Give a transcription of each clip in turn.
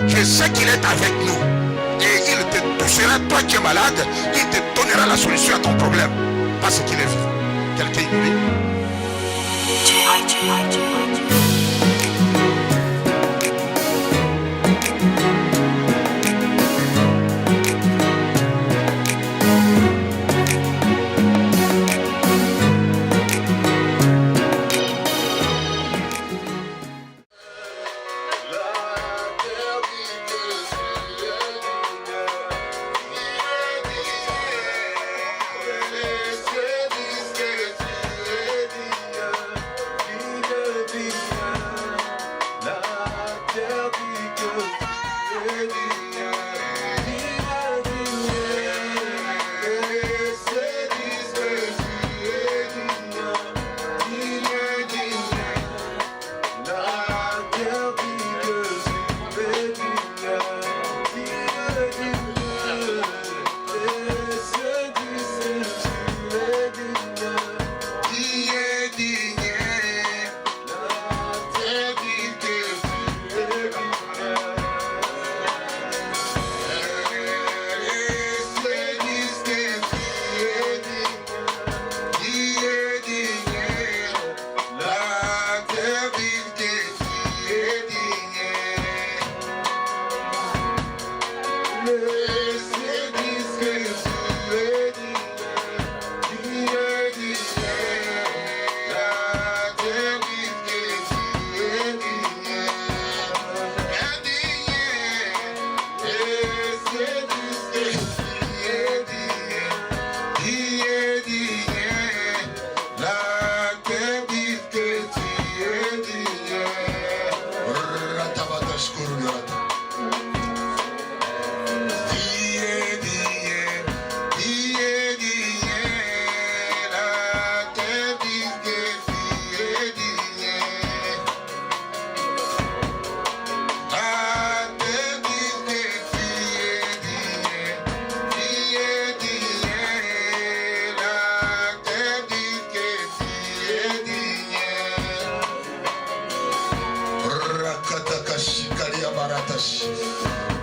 Je sais qu'il est avec nous. Et il te touchera, toi qui es malade, il te donnera la solution à ton problème. Parce qu'il est vivant. Quelqu'un est vivant.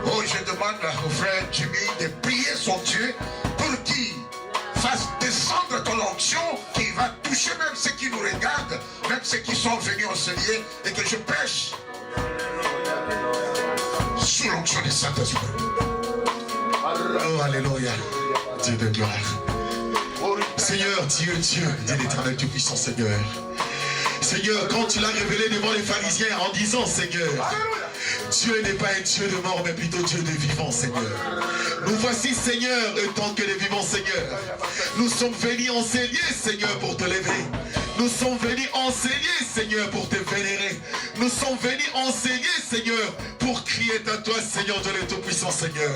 Oh, je demande au frère Jimmy de prier son Dieu pour qu'il fasse descendre ton onction, qui va toucher même ceux qui nous regardent, même ceux qui sont venus enseigner, et que je prêche sous l'onction du Saint-Esprit. Oh, alléluia. Dieu de gloire. Seigneur, Dieu, dit l'Éternel Tout-Puissant, Seigneur. Seigneur, quand tu l'as révélé devant les pharisiens en disant, Seigneur, Dieu n'est pas un Dieu de mort, mais plutôt Dieu de vivant, Seigneur. Nous voici, Seigneur, tant que les vivants, Seigneur. Nous sommes venus enseigner, Seigneur, pour te lever. Nous sommes venus enseigner, Seigneur, pour te vénérer. Nous sommes venus enseigner, Seigneur, pour crier à toi, Seigneur, Dieu le Tout-Puissant, Seigneur.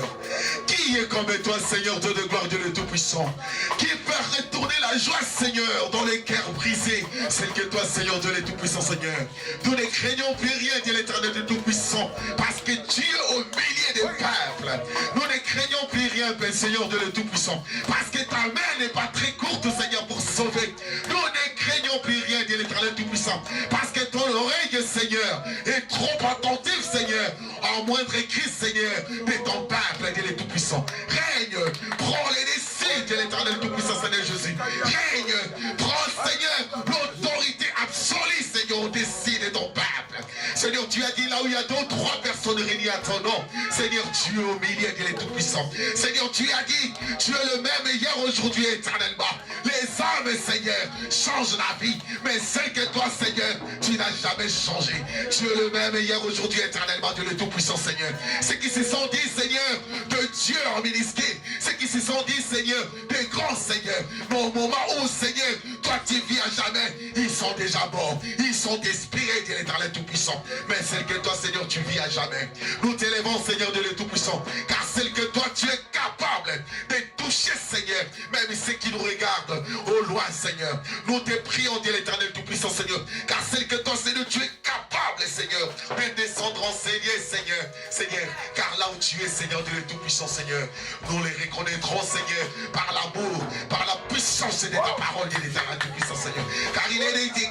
Qui est comme toi, Seigneur, Dieu de gloire, Dieu le Tout-Puissant? Qui peut retourner la joie, Seigneur, dans les cœurs brisés? C'est que toi, Seigneur, Dieu le Tout-Puissant, Seigneur. Nous ne craignons plus rien, Dieu l'Éternel, Dieu Tout-Puissant, parce que tu es au milieu des peuples. Nous ne craignons plus rien, Père, Seigneur, Dieu le Tout-Puissant, parce que ta main n'est pas très courte, Seigneur, pour sauver. Nous ne craignons plus rien, Dieu l'Éternel Tout-Puissant, parce que ton oreille, Seigneur, est trop attentive, Seigneur, en moindre cri, Seigneur, de ton peuple, Dieu le Tout-Puissant. Règne, prends les décisions, Dieu l'Éternel Tout-Puissant, Seigneur Jésus. Règne, prends, Seigneur, l'autorité absolue, Seigneur, au-dessus de ton peuple. Seigneur, tu as dit là où il y a 2 ou 3 personnes réunies à ton nom. Seigneur, tu es au milieu, Dieu le Tout-Puissant. Seigneur, tu as dit, tu es le même hier, aujourd'hui, éternellement. Les hommes, Seigneur, changent la vie, mais c'est que toi, Seigneur, tu n'as jamais changé. Tu es le même hier, aujourd'hui, éternellement, Dieu le Tout-Puissant, Seigneur. Ceux qui se sont dit, Seigneur, de Dieu en ministère, ceux qui se sont dit, Seigneur, des grands, Seigneur, mais au moment où, Seigneur, toi, tu vis à jamais, ils sont déjà morts, ils sont expirés, Dieu l'éternel Tout-Puissant. Mais celle que toi, Seigneur, tu vis à jamais. Nous t'élèvons, Seigneur, Dieu le Tout-Puissant, car celle que toi, tu es capable de toucher, Seigneur, même ceux qui nous regardent au loin, Seigneur. Nous te prions, Dieu l'éternel Tout-Puissant, Seigneur, car celle que toi, Seigneur, tu es capable, Seigneur, de descendre enseigner, Seigneur, Seigneur, car là où tu es, Seigneur, Dieu le Tout-Puissant, Seigneur, nous les reconnaîtrons, Seigneur, par l'amour, par la puissance de ta parole, Dieu l'éternel Tout-Puissant, Seigneur, car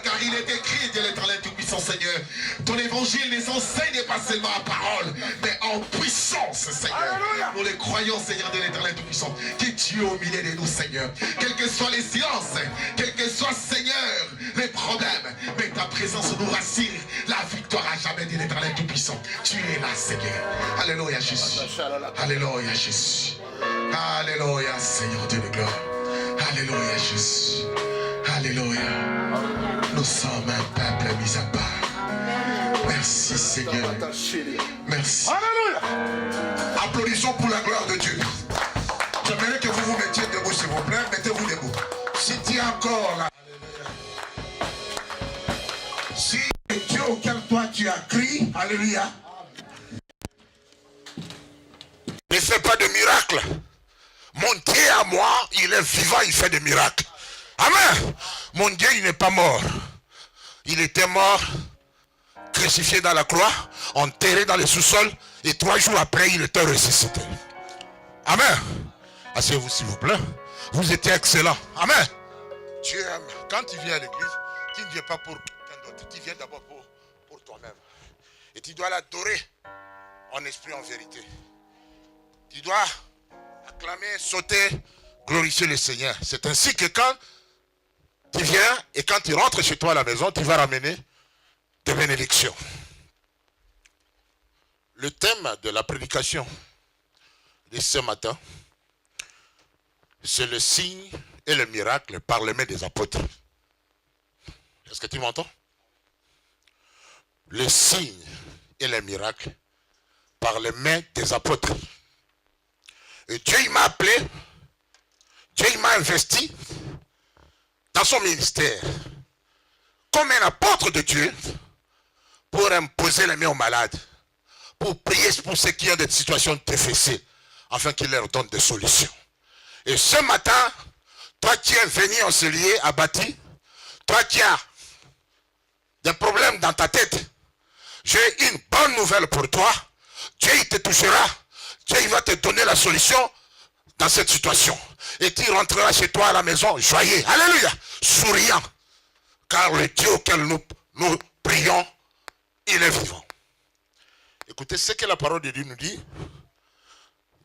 car il est écrit, Dieu l'Éternel Tout-Puissant Seigneur. Ton évangile les enseigne pas seulement en parole, mais en puissance, Seigneur. Alléluia. Nous les croyons, Seigneur de l'Éternel Tout-Puissant, que tu es au milieu de nous, Seigneur. Quelles que soient les silences, quels que soient, Seigneur, les problèmes, mais ta présence nous rassure. La victoire à jamais de l'Éternel Tout-Puissant. Tu es là, Seigneur. Alléluia, Jésus. Alléluia, Jésus. Alléluia, Seigneur de la gloire. Alléluia, Jésus. Alléluia. Nous sommes un peuple mis à part. Merci, Seigneur. Merci. Alléluia. Applaudissons pour la gloire de Dieu. J'aimerais que vous vous mettiez debout, s'il vous plaît. Mettez-vous debout. Si tu es encore là, si le Dieu auquel toi tu as crié, alléluia, ne fait pas de miracle. Mon Dieu à moi, il est vivant, il fait des miracles. Amen. Mon Dieu, il n'est pas mort. Il était mort, crucifié dans la croix, enterré dans le sous-sol, et 3 jours après, il était ressuscité. Amen. Asseyez-vous, s'il vous plaît. Vous étiez excellent. Amen. Tu aimes. Quand tu viens à l'église, tu ne viens pas pour quelqu'un d'autre. Tu viens d'abord pour toi-même. Et tu dois l'adorer en esprit, en vérité. Tu dois acclamer, sauter, glorifier le Seigneur. C'est ainsi que quand tu viens et quand tu rentres chez toi à la maison, tu vas ramener des bénédictions. Le thème de la prédication de ce matin, c'est le signe et le miracle par les mains des apôtres. Est-ce que tu m'entends? Le signe et le miracle par les mains des apôtres. Et Dieu il m'a appelé, Dieu il m'a investi dans son ministère comme un apôtre de Dieu pour imposer les mains aux malades, pour prier pour ceux qui ont des situations difficiles, afin qu'il leur donne des solutions. Et ce matin, toi qui es venu en ce lieu abattu, toi qui as des problèmes dans ta tête, j'ai une bonne nouvelle pour toi. Dieu il te touchera. Dieu il va te donner la solution dans cette situation. Et tu rentreras chez toi à la maison joyeux. Alléluia. Souriant. Car le Dieu auquel nous prions, il est vivant. Écoutez ce que la parole de Dieu nous dit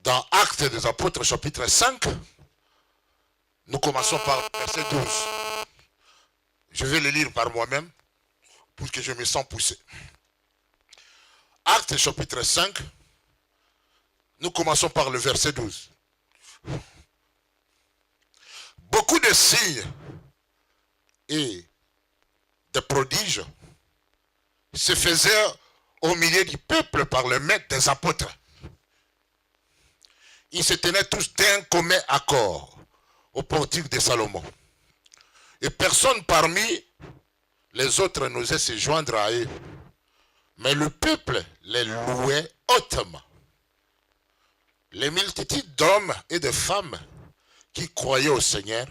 dans Actes des Apôtres chapitre 5. Nous commençons par verset 12. Je vais le lire par moi-même pour que je me sens poussé. Actes chapitre 5. Nous commençons par le verset 12. Beaucoup de signes et de prodiges se faisaient au milieu du peuple par le maître des apôtres. Ils se tenaient tous d'un commun accord au portique de Salomon. Et personne parmi les autres n'osait se joindre à eux. Mais le peuple les louait hautement. Les multitudes d'hommes et de femmes qui croyaient au Seigneur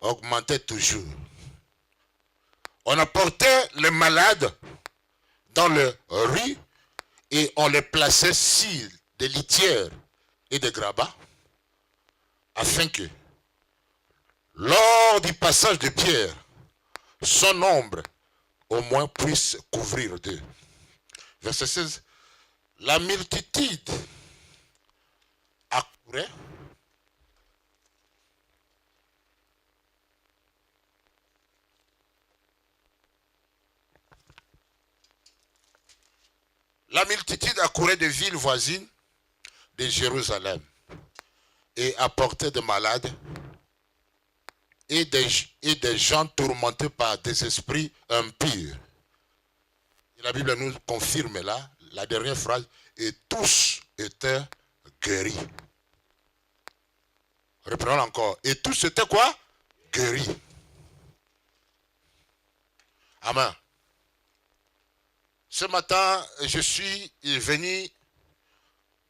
augmentaient toujours. On apportait les malades dans le riz et on les plaçait sur des litières et des grabats afin que, lors du passage de Pierre, son ombre au moins puisse couvrir d'eux. Verset 16. La multitude accourait des villes voisines de Jérusalem et apportait des malades et des gens tourmentés par des esprits impurs. Et la Bible nous confirme là, la dernière phrase, et tous étaient guéris. Reprenons encore. Et tous étaient quoi? Guéris. Amen. Ce matin, je suis venu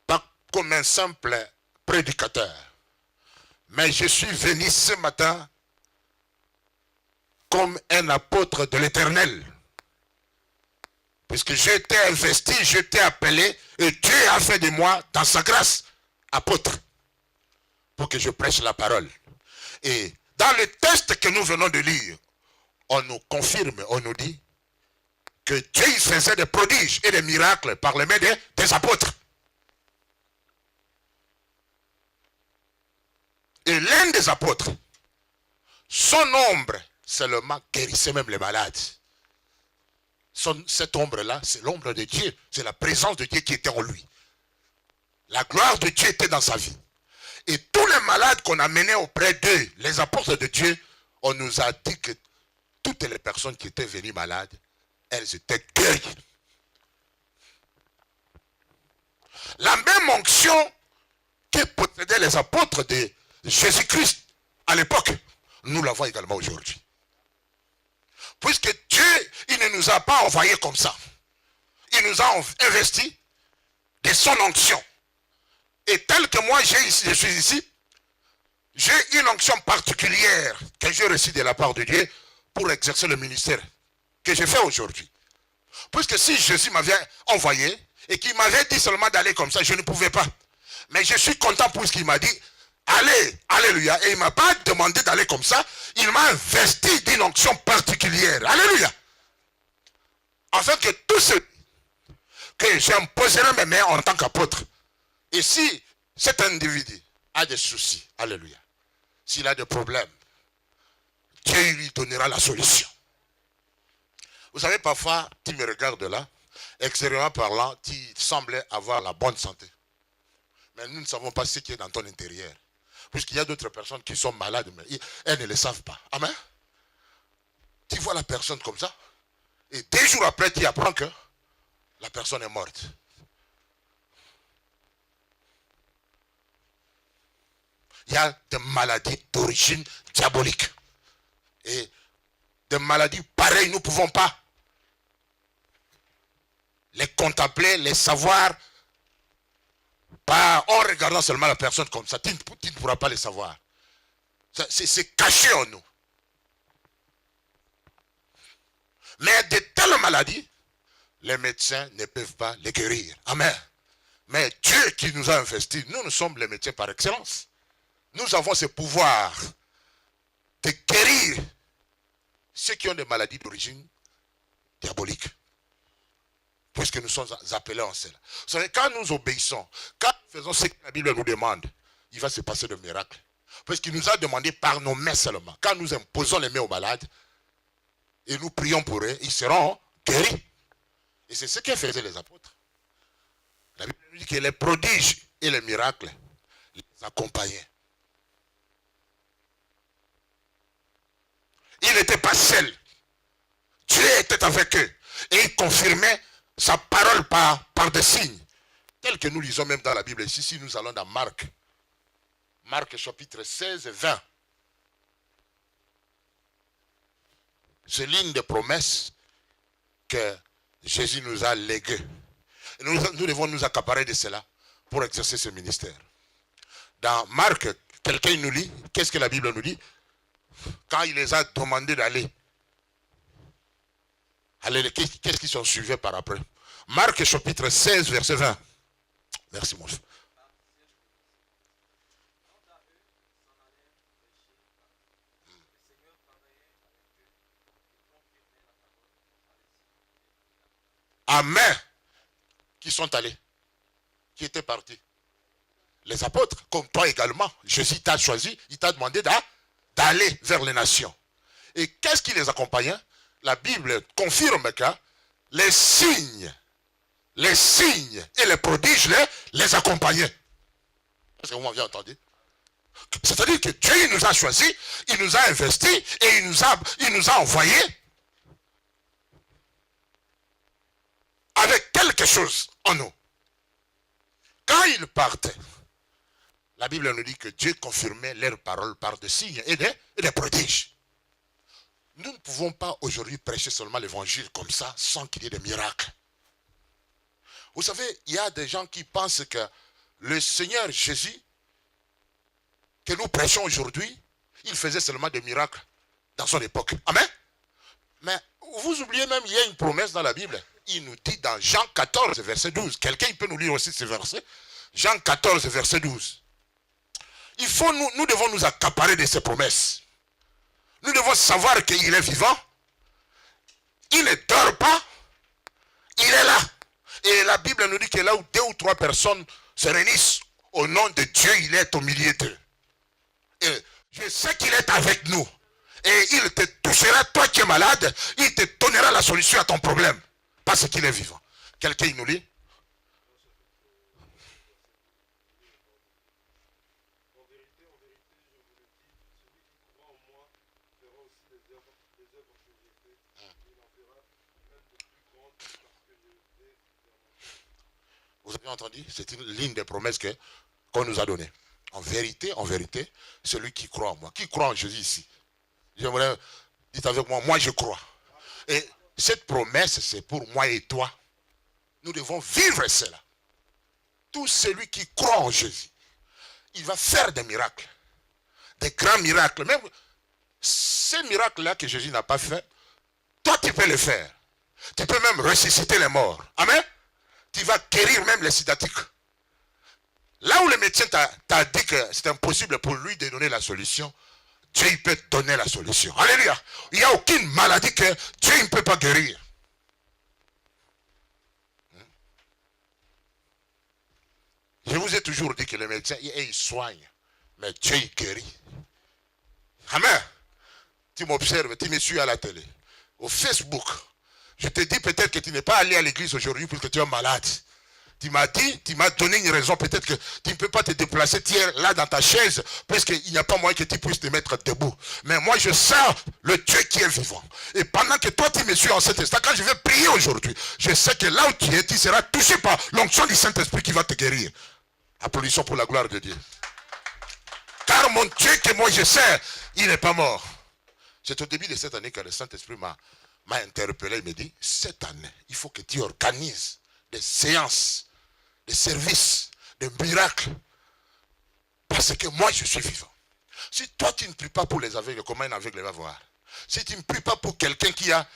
pas comme un simple prédicateur, mais je suis venu ce matin comme un apôtre de l'Éternel. Puisque j'ai été investi, j'ai été appelé, et Dieu a fait de moi, dans sa grâce, apôtre, pour que je prêche la parole. Et dans le texte que nous venons de lire, on nous confirme, on nous dit que Dieu il faisait des prodiges et des miracles par les mains des apôtres. Et l'un des apôtres, son ombre seulement guérissait même les malades. Cette ombre-là, c'est l'ombre de Dieu. C'est la présence de Dieu qui était en lui. La gloire de Dieu était dans sa vie. Et tous les malades qu'on a menés auprès d'eux, les apôtres de Dieu, on nous a dit que toutes les personnes qui étaient venues malades, elles étaient guéries. La même onction que possédaient les apôtres de Jésus-Christ à l'époque, nous l'avons également aujourd'hui. Puisque Dieu, il ne nous a pas envoyés comme ça. Il nous a investi de son onction. Et tel que moi je suis ici, j'ai une onction particulière que j'ai reçue de la part de Dieu pour exercer le ministère que je fais aujourd'hui. Puisque si Jésus m'avait envoyé et qu'il m'avait dit seulement d'aller comme ça, je ne pouvais pas. Mais je suis content puisqu'il m'a dit, allez, alléluia. Et il ne m'a pas demandé d'aller comme ça, il m'a investi d'une onction particulière. Alléluia. Afin que tous ceux que j'imposerai mes mains en tant qu'apôtre, et si cet individu a des soucis, alléluia, s'il a des problèmes, Dieu lui donnera la solution. Vous savez, parfois, tu me regardes là, extérieurement parlant, tu semblais avoir la bonne santé. Mais nous ne savons pas ce qui est dans ton intérieur. Puisqu'il y a d'autres personnes qui sont malades, mais elles ne le savent pas. Amen. Tu vois la personne comme ça, et 2 jours après, tu apprends que la personne est morte. Il y a des maladies d'origine diabolique. Et des maladies pareilles, nous ne pouvons pas les contempler, les savoir, pas en regardant seulement la personne comme ça. Tu ne pourras pas les savoir. C'est caché en nous. Mais de telles maladies, les médecins ne peuvent pas les guérir. Amen. Mais Dieu qui nous a investis, nous sommes les médecins par excellence. Nous avons ce pouvoir de guérir ceux qui ont des maladies d'origine diabolique. Puisque nous sommes appelés en cela. Vous savez, quand nous obéissons, quand nous faisons ce que la Bible nous demande, il va se passer de miracles. Parce qu'il nous a demandé par nos mains seulement. Quand nous imposons les mains aux malades, et nous prions pour eux, ils seront guéris. Et c'est ce que faisaient les apôtres. La Bible nous dit que les prodiges et les miracles les accompagnaient. Il n'était pas seul. Dieu était avec eux. Et il confirmait sa parole par des signes. Tels que nous lisons même dans la Bible. Ici, si nous allons dans Marc. Marc chapitre 16 et 20. C'est l'une des promesses que Jésus nous a léguées. Nous devons nous accaparer de cela pour exercer ce ministère. Dans Marc, quelqu'un nous lit, qu'est-ce que la Bible nous dit? Quand il les a demandé d'aller, qu'est-ce qu'ils sont suivis par après? Marc chapitre 16, verset 20. Merci mon frère. Amen. Qui sont allés? Qui étaient partis? Les apôtres, comme toi également. Jésus t'a choisi, il t'a demandé d'aller vers les nations. Et qu'est-ce qui les accompagnait? La Bible confirme que les signes et les prodiges les accompagnaient. Est-ce que vous m'avez entendu? C'est-à-dire que Dieu nous a choisis, il nous a investis et il nous a envoyés avec quelque chose en nous. Quand ils partaient, la Bible nous dit que Dieu confirmait leurs paroles par des signes et des prodiges. Nous ne pouvons pas aujourd'hui prêcher seulement l'évangile comme ça, sans qu'il y ait des miracles. Vous savez, il y a des gens qui pensent que le Seigneur Jésus, que nous prêchons aujourd'hui, il faisait seulement des miracles dans son époque. Amen. Mais vous oubliez même, il y a une promesse dans la Bible. Il nous dit dans Jean 14, verset 12. Quelqu'un peut nous lire aussi ce verset. Jean 14, verset 12. Nous devons nous accaparer de ces promesses. Nous devons savoir qu'il est vivant il ne dort pas, il est là. Et la Bible nous dit que là où 2 ou 3 personnes se réunissent au nom de Dieu, il est au milieu d'eux. Et je sais qu'il est avec nous. Et il te touchera, toi qui es malade, il te donnera la solution à ton problème. Parce qu'il est vivant. Quelqu'un nous lit? Vous avez entendu? C'est une ligne de promesses qu'on nous a donnée. En vérité, celui qui croit en moi. Qui croit en Jésus ici? J'aimerais, dites avec moi je crois. Et cette promesse, c'est pour moi et toi. Nous devons vivre cela. Tout celui qui croit en Jésus, il va faire des miracles. Des grands miracles. Même ces miracles-là que Jésus n'a pas fait, toi tu peux le faire. Tu peux même ressusciter les morts. Amen. Tu vas guérir même les sidatiques. Là où le médecin t'a dit que c'est impossible pour lui de donner la solution, Dieu il peut donner la solution. Alléluia. Il n'y a aucune maladie que Dieu ne peut pas guérir. Je vous ai toujours dit que le médecin, il soigne, mais Dieu il guérit. Amen. Tu m'observes, tu me suis à la télé, au Facebook. Je te dis peut-être que tu n'es pas allé à l'église aujourd'hui parce que tu es malade. Tu m'as dit, tu m'as donné une raison, peut-être que tu ne peux pas te déplacer, tu es là dans ta chaise, parce qu'il n'y a pas moyen que tu puisses te mettre debout. Mais moi, je sens le Dieu qui est vivant. Et pendant que toi, tu me suis en cet instant, quand je vais prier aujourd'hui, je sais que là où tu es, tu seras touché par l'onction du Saint-Esprit qui va te guérir. Applaudissons pour la gloire de Dieu. Car mon Dieu que moi je sais, il n'est pas mort. C'est au début de cette année que le Saint-Esprit m'a interpellé. Il me dit, cette année, il faut que tu organises des séances, des services, des miracles. Parce que moi, je suis vivant. Si toi, tu ne pries pas pour les aveugles, comment un aveugle va voir? Si tu ne pries pas pour quelqu'un qui a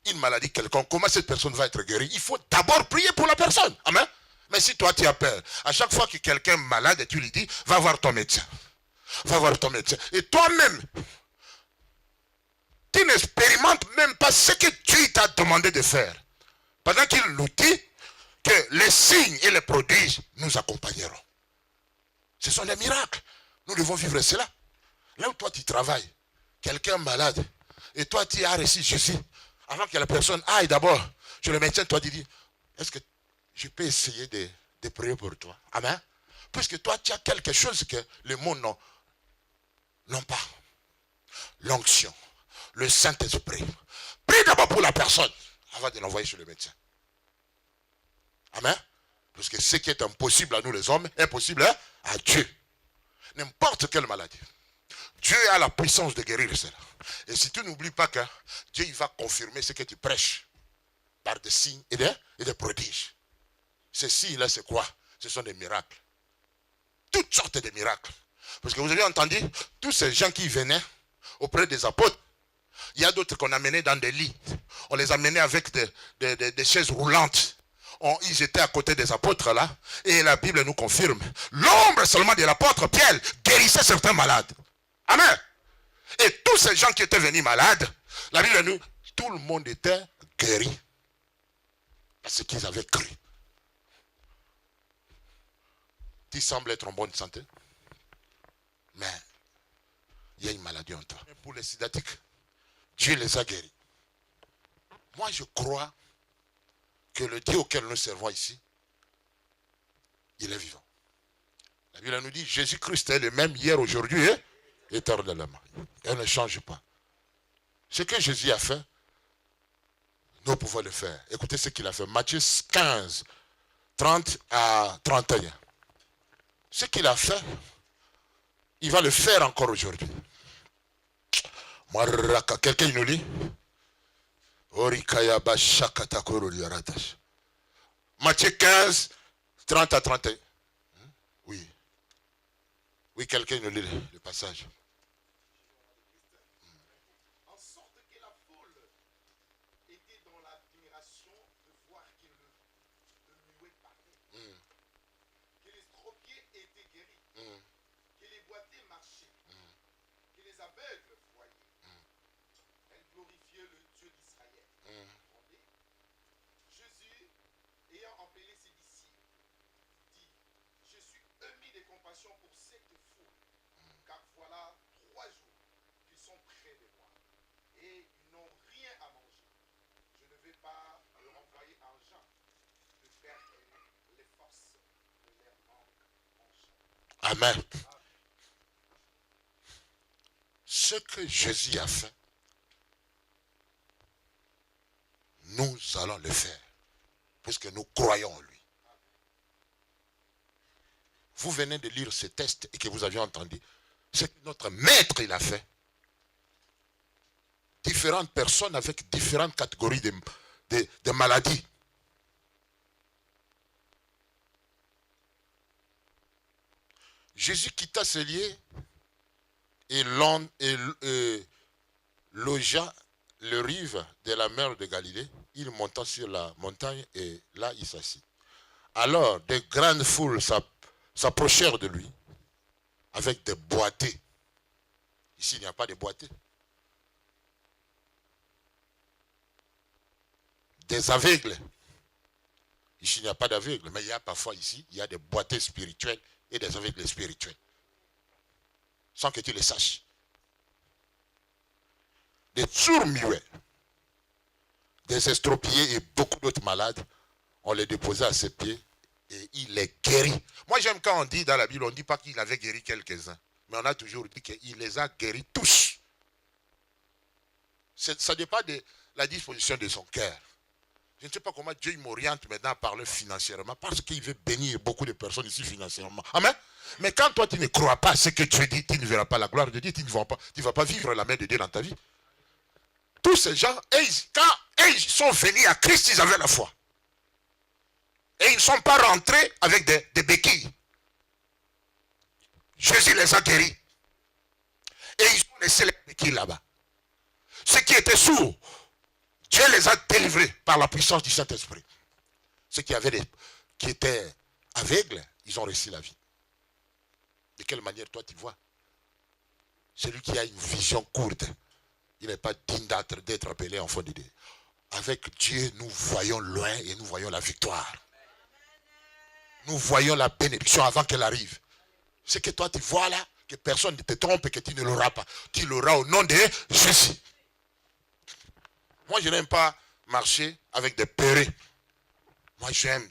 une maladie quelconque, comment cette personne va être guérie? Il faut d'abord prier pour la personne. Amen. Mais si toi, tu as peur, à chaque fois que quelqu'un est malade et tu lui dis, va voir ton médecin. Va voir ton médecin. Et toi-même, tu n'expérimentes même pas ce que Dieu t'a demandé de faire. Pendant qu'il nous dit que les signes et les prodiges nous accompagneront. Ce sont des miracles. Nous devons vivre cela. Là où toi tu travailles, quelqu'un malade, et toi tu as reçu Jésus, avant que la personne aille d'abord chez le médecin, toi tu dis, est-ce que je peux essayer de prier pour toi? Amen. Puisque toi tu as quelque chose que le monde n'ont pas. L'onction, le Saint-Esprit. Prie d'abord pour la personne avant de l'envoyer chez le médecin. Amen. Parce que ce qui est impossible à nous les hommes est possible à Dieu. N'importe quelle maladie. Dieu a la puissance de guérir cela. Et si tu n'oublies pas que Dieu il va confirmer ce que tu prêches par des signes et des prodiges. Ces signes-là, c'est quoi? Ce sont des miracles. Toutes sortes de miracles. Parce que vous avez entendu, tous ces gens qui venaient auprès des apôtres, il y a d'autres qu'on amenait dans des lits. On les amenait avec des chaises roulantes. Ils étaient à côté des apôtres là. Et la Bible nous confirme. L'ombre seulement de l'apôtre Pierre guérissait certains malades. Amen. Et tous ces gens qui étaient venus malades, la Bible nous, tout le monde était guéri. Parce qu'ils avaient cru. Tu sembles être en bonne santé. Mais il y a une maladie en toi. Pour les sidatiques, Dieu les a guéris. Moi, je crois que le Dieu auquel nous servons ici, il est vivant. La Bible nous dit, Jésus-Christ est le même hier, aujourd'hui et éternellement. Elle ne change pas. Ce que Jésus a fait, nous pouvons le faire. Écoutez ce qu'il a fait. Matthieu 15, 30 à 31. Ce qu'il a fait, il va le faire encore aujourd'hui. Quelqu'un nous lit? Matthieu 15, 30 à 31. Oui. Oui, quelqu'un nous lit le passage. En sorte que la foule était dans l'admiration de voir que le muet parlait, que les estropiés étaient guéris, que les boiteux marchaient, que les aveugles voyaient. Elle glorifiait le Dieu d'Israël Amen. Ce que Jésus a fait, nous allons le faire, puisque nous croyons en lui. Vous venez de lire ce texte et que vous aviez entendu. Ce que notre maître il a fait. Différentes personnes avec différentes catégories de maladies. Jésus quitta ses lieux et logea le rive de la mer de Galilée. Il monta sur la montagne et là il s'assit. Alors de grandes foules s'approchèrent de lui avec des boités. Ici il n'y a pas de boités. Des aveugles. Ici il n'y a pas d'aveugles, mais il y a parfois ici, il y a des boités spirituels et des aveugles spirituels. Sans que tu le saches. Des sourds muets, des estropiés et beaucoup d'autres malades, on les déposait à ses pieds et il les guérit. Moi j'aime quand on dit dans la Bible, on ne dit pas qu'il avait guéri quelques-uns, mais on a toujours dit qu'il les a guéris tous. Ça dépend de la disposition de son cœur. Je ne sais pas comment Dieu m'oriente maintenant à parler financièrement, parce qu'il veut bénir beaucoup de personnes ici financièrement. Amen. Mais quand toi tu ne crois pas à ce que Dieu dit, tu ne verras pas la gloire de Dieu, tu ne vas pas vivre la main de Dieu dans ta vie. Tous ces gens, quand ils sont venus à Christ, ils avaient la foi. Et ils ne sont pas rentrés avec des béquilles. Jésus les a guéris. Et ils ont laissé les béquilles là-bas. Ceux qui étaient sourds, Dieu les a délivrés par la puissance du Saint-Esprit. Ceux qui étaient aveugles, ils ont reçu la vie. De quelle manière toi tu vois? Celui qui a une vision courte, il n'est pas digne d'être appelé enfant de Dieu. Avec Dieu, nous voyons loin et nous voyons la victoire. Nous voyons la bénédiction avant qu'elle arrive. Ce que toi tu vois là, que personne ne te trompe et que tu ne l'auras pas. Tu l'auras au nom de Jésus. Moi, je n'aime pas marcher avec des peureux. Moi, j'aime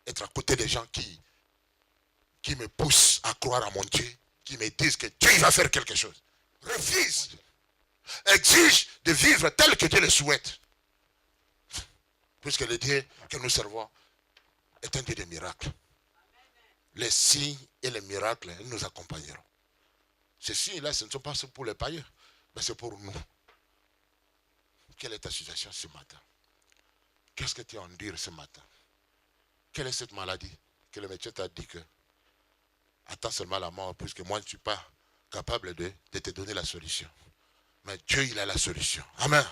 être à côté des gens qui me poussent à croire à mon Dieu, qui me disent que Dieu va faire quelque chose. Refuse. Exige de vivre tel que Dieu le souhaite. Puisque le Dieu que nous servons est un Dieu de miracles. Les signes et les miracles nous accompagneront. Ces signes-là, ce ne sont pas pour les païens, mais c'est pour nous. Quelle est ta situation ce matin? Qu'est-ce que tu as à en dire ce matin? Quelle est cette maladie que le médecin t'a dit que attends seulement la mort, puisque moi je ne suis pas capable de te donner la solution. Mais Dieu, il a la solution. Amen.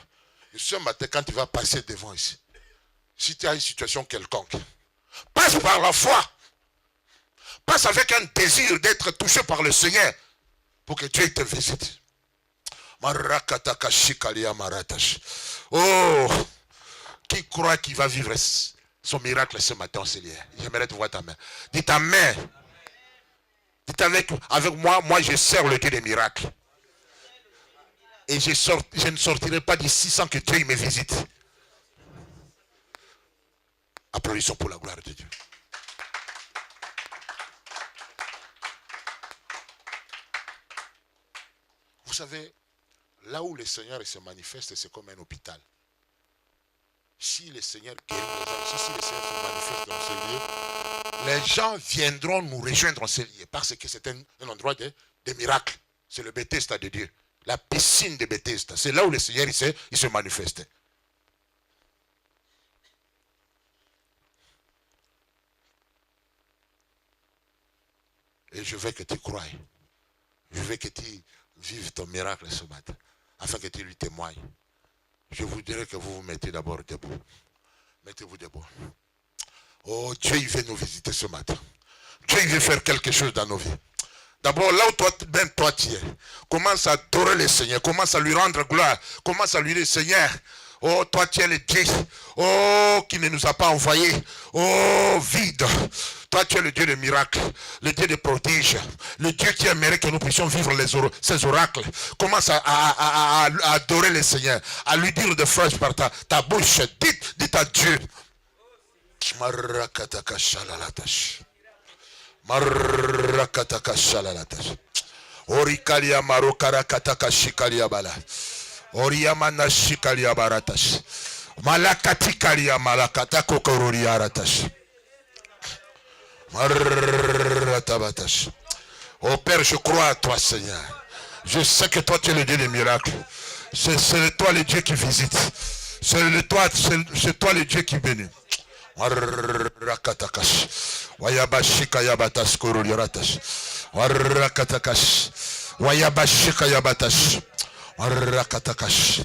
Et ce matin, quand tu vas passer devant ici, si tu as une situation quelconque, passe par la foi. Passe avec un désir d'être touché par le Seigneur pour que Dieu te visite. Oh, qui croit qu'il va vivre son miracle ce matin, Seigneur? J'aimerais te voir ta main. Dis ta main. Dites avec moi je sers le Dieu des miracles. Et je ne sortirai pas d'ici sans que Dieu me visite. Applaudissons pour la gloire de Dieu. Vous savez, là où le Seigneur se manifeste, c'est comme un hôpital. Si le Seigneur guérit les gens, si le Seigneur se manifeste dans ce lieu, les gens viendront nous rejoindre dans ce lieu parce que c'est un endroit de miracles. C'est le Bethesda de Dieu. La piscine de Bethesda. C'est là où le Seigneur il se manifeste. Et je veux que tu croies. Je veux que tu vives ton miracle ce matin. Afin que tu lui témoignes. Je vous dirais que vous vous mettez d'abord debout. Mettez-vous debout. Oh, Dieu, il veut nous visiter ce matin. Dieu, il veut faire quelque chose dans nos vies. D'abord, là où toi tu es, commence à adorer le Seigneur, commence à lui rendre gloire, commence à lui dire, Seigneur, oh, toi tu es le Dieu, oh, qui ne nous a pas envoyés, oh, vide. Toi tu es le Dieu des miracles, le Dieu des prodiges, le Dieu qui aimerait que nous puissions vivre ces oracles. Commence à adorer le Seigneur, à lui dire de phrases par ta bouche. Dites à Dieu. Marakataka shalalatash. Orikalia marokara kataka shikalia bala. Oriamana shikalia baratash. Malakatikalia malakatako kororia ratash. Maratabatash. Oh Père, je crois à toi, Seigneur. Je sais que toi, tu es le Dieu des miracles. C'est toi le Dieu qui visite. C'est toi le Dieu qui bénit. Rakatakash. Wayabashika yabatas korolioratash. Warakatakash. Wayabashika yabatas. Warakatakash.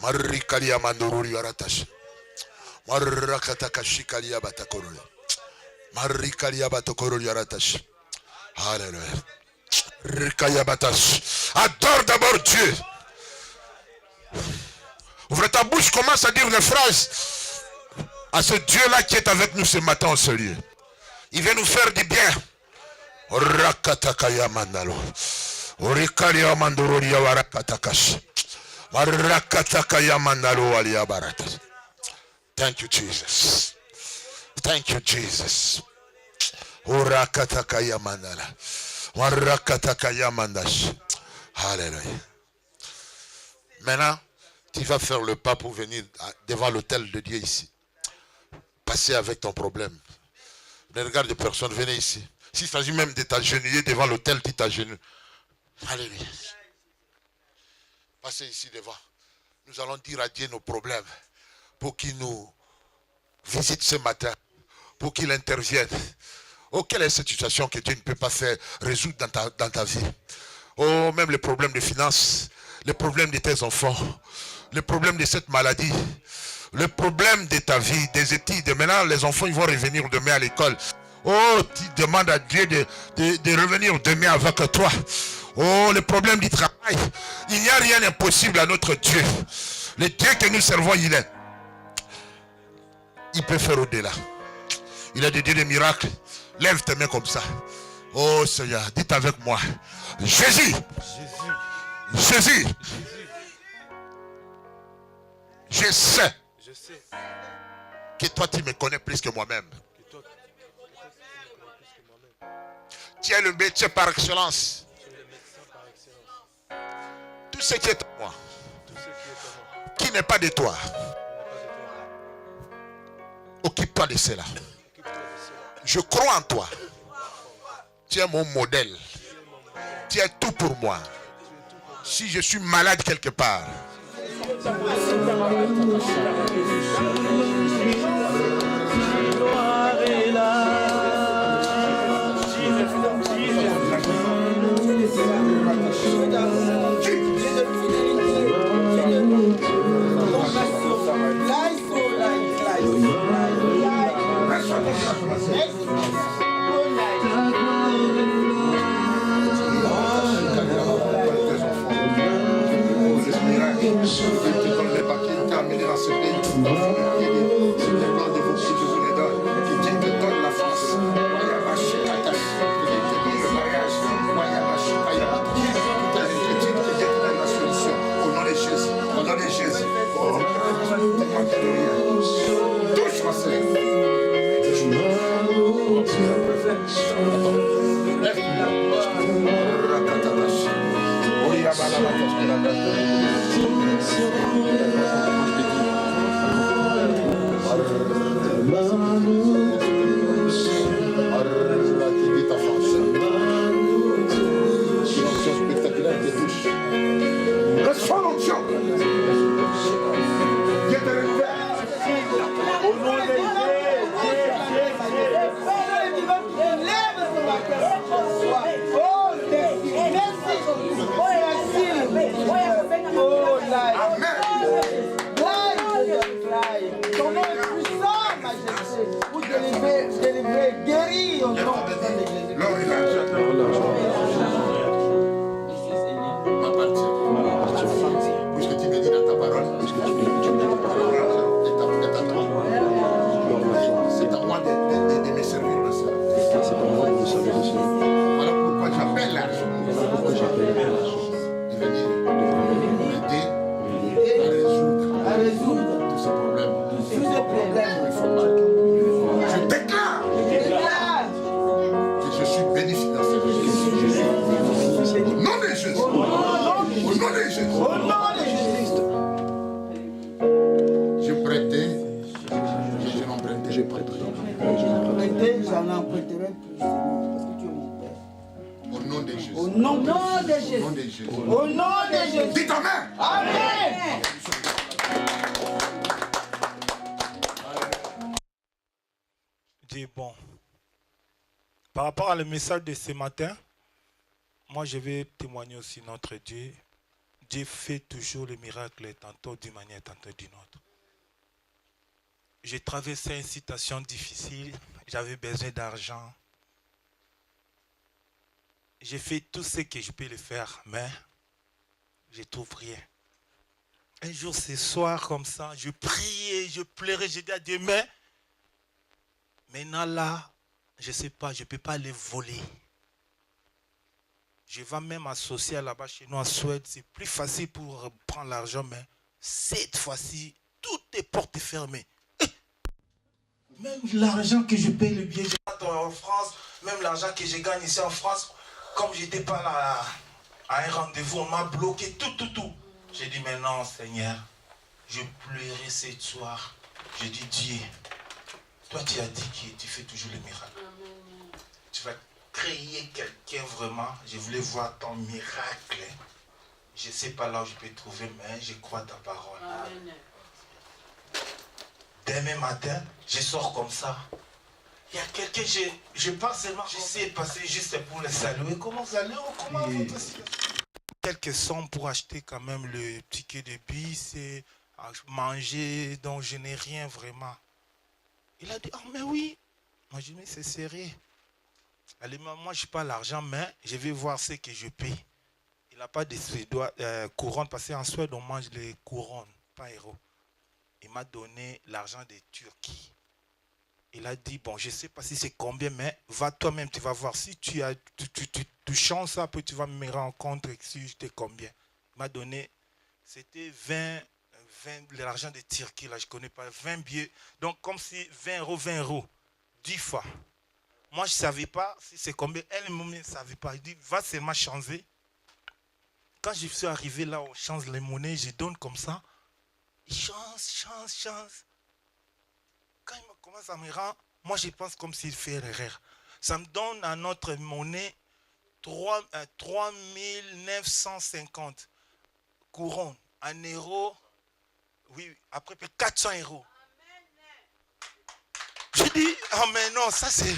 Marikalia mandorolioratash. Warakatakashi batakoroli. Marikalia batakorolioratash. Alléluia. Adore d'abord Dieu. Ouvre ta bouche, commence à dire des phrases à ce Dieu-là qui est avec nous ce matin en ce lieu. Il vient nous faire du bien. Rakatakaya mandalo. Orikalia mandororia warakatakash. Warakatakaya mandalo aliabarata. Thank you, Jesus. Thank you, Jesus. Orakatakaya mandala. Warakataka mandash. Alléluia. Maintenant, tu vas faire le pas pour venir devant l'autel de Dieu ici. Passer avec ton problème. Ne regarde personne, venez ici. S'il s'agit même de t'agenouiller devant l'autel, tu t'agenouilles. Alléluia. Passez ici devant. Nous allons dire à Dieu nos problèmes pour qu'il nous visite ce matin, pour qu'il intervienne. Oh, quelle est cette situation que Dieu ne peut pas faire résoudre dans ta vie? Oh, même les problèmes de finances, les problèmes de tes enfants, les problèmes de cette maladie, le problème de ta vie, des études. Maintenant, les enfants ils vont revenir demain à l'école. Oh, tu demandes à Dieu de revenir demain avec toi. Oh, le problème du travail. Il n'y a rien d'impossible à notre Dieu. Le Dieu que nous servons, il peut faire au-delà. Il a des dieux de miracles. Lève tes mains comme ça. Oh Seigneur, dites avec moi. Jésus. Jésus. Je sais que toi tu me connais plus que moi-même. Tu es le médecin par excellence. Tout ce qui est en moi, qui n'est pas de toi, occupe-toi de cela. Je crois en toi. Tu es mon modèle. Tu es tout pour moi. Si je suis malade quelque part, Au nom de Jésus. Je prêtais, je n'empruntais. Je prêtais, j'en emprunterai plus. Parce que tu es mon Père. Au nom de Jésus. Au nom de Jésus. Au nom de Jésus. Dites Amen. Amen. Dis bon. Par rapport à le message de ce matin, moi je vais témoigner aussi notre Dieu. Dieu fait toujours le miracle, tantôt d'une manière, tantôt d'une autre. J'ai traversé une situation difficile, j'avais besoin d'argent. J'ai fait tout ce que je peux le faire, mais je ne trouve rien. Un jour, ce soir, comme ça, je priais, je pleurais, je dis à Dieu, mais maintenant là, je ne sais pas, je ne peux pas les voler. Je vais même associer là-bas chez nous en Suède, c'est plus facile pour prendre l'argent, mais cette fois-ci, toutes les portes sont fermées. Même l'argent que je paye le billet en France, même l'argent que je gagne ici en France, comme je n'étais pas là à un rendez-vous, on m'a bloqué tout. J'ai dit, mais non, Seigneur, je pleurais ce soir. J'ai dit, Dieu, toi tu as dit que tu fais toujours le miracle. Tu vas créer quelqu'un vraiment. Je voulais voir ton miracle. Je ne sais pas là où je peux trouver, mais je crois ta parole. Amen. Demain matin, je sors comme ça. Il y a quelqu'un, je pense seulement, je sais passer juste pour le saluer. Comment vous allez? Comment vous passez? Quelques sommes pour acheter quand même le ticket de bus et manger, donc je n'ai rien vraiment. Il a dit, oh mais oui. Moi je dis, mais c'est sérieux. Allez, moi je n'ai pas l'argent, mais je vais voir ce que je paye. Il n'a pas de couronne, parce qu'en Suède on mange les couronnes, pas euros. Il m'a donné l'argent de Turquie. Il a dit, bon, je ne sais pas si c'est combien, mais va toi-même, tu vas voir. Si tu chances ça, puis tu vas me rendre compte si j'étais combien. Il m'a donné, c'était 20 l'argent de Turquie, là, je ne connais pas, 20 billets. Donc, comme si 20 euros, 10 fois. Moi, je ne savais pas si c'est combien. Elle ne savait pas. Il dit, va seulement changer. Quand je suis arrivé là, on change les monnaies, je donne comme ça. Il change. Quand il commence à me rendre, moi je pense comme s'il fait erreur. Ça me donne à notre monnaie 3 950 couronnes. En euros, oui, après 400 euros. Je dis, oh mais non, ça c'est...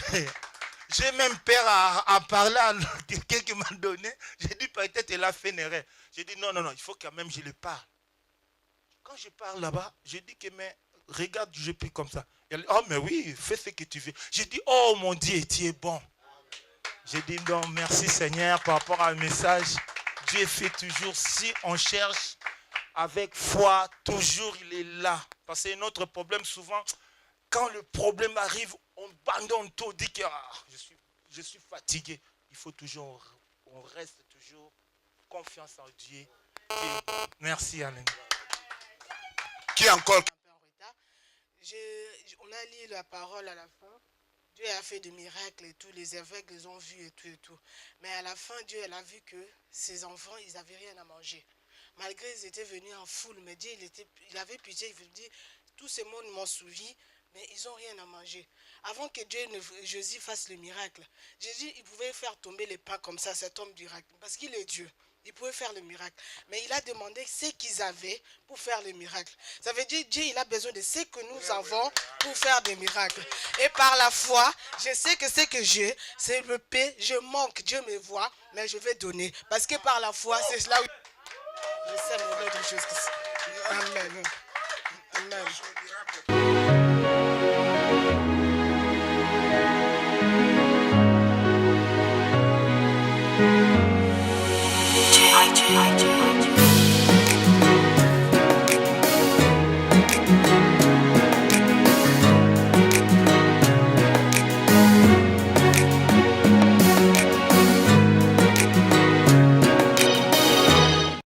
J'ai même peur à parler à quelqu'un qui m'a donné. J'ai dit, peut-être elle a fait une erreur. J'ai dit, non, il faut quand même que je le parle. Quand je parle là-bas, je dis que, mais regarde, je prie comme ça. Elle dit, oh, mais oui, fais ce que tu veux. Je dis, oh mon Dieu, tu es bon. J'ai dit, non, merci Seigneur par rapport à un message. Dieu fait toujours, si on cherche avec foi, toujours il est là. Parce que notre problème, souvent, quand le problème arrive, on abandonne tout, on dit que je suis fatigué. Il faut toujours, on reste toujours confiance en Dieu. Merci Alain. Qui encore? On a lu la parole à la fin. Dieu a fait des miracles et tout, les évêques les ont vus et tout. Mais à la fin, Dieu a vu que ses enfants, ils n'avaient rien à manger. Malgré qu'ils étaient venus en foule, mais Dieu, il avait pitié, il veut dire, tout ce monde m'ont suivi, mais ils n'ont rien à manger. Avant que Jésus fasse le miracle, Jésus, il pouvait faire tomber les pains comme ça, cet homme du miracle, parce qu'il est Dieu. Il pouvait faire le miracle. Mais il a demandé ce qu'ils avaient pour faire le miracle. Ça veut dire Dieu, il a besoin de ce que nous avons pour faire des miracles. Et par la foi, je sais que ce que j'ai, c'est le paix. Je manque, Dieu me voit, mais je vais donner. Parce que par la foi, c'est là où... Je sais mon nom de Jésus. Amen. Amen. I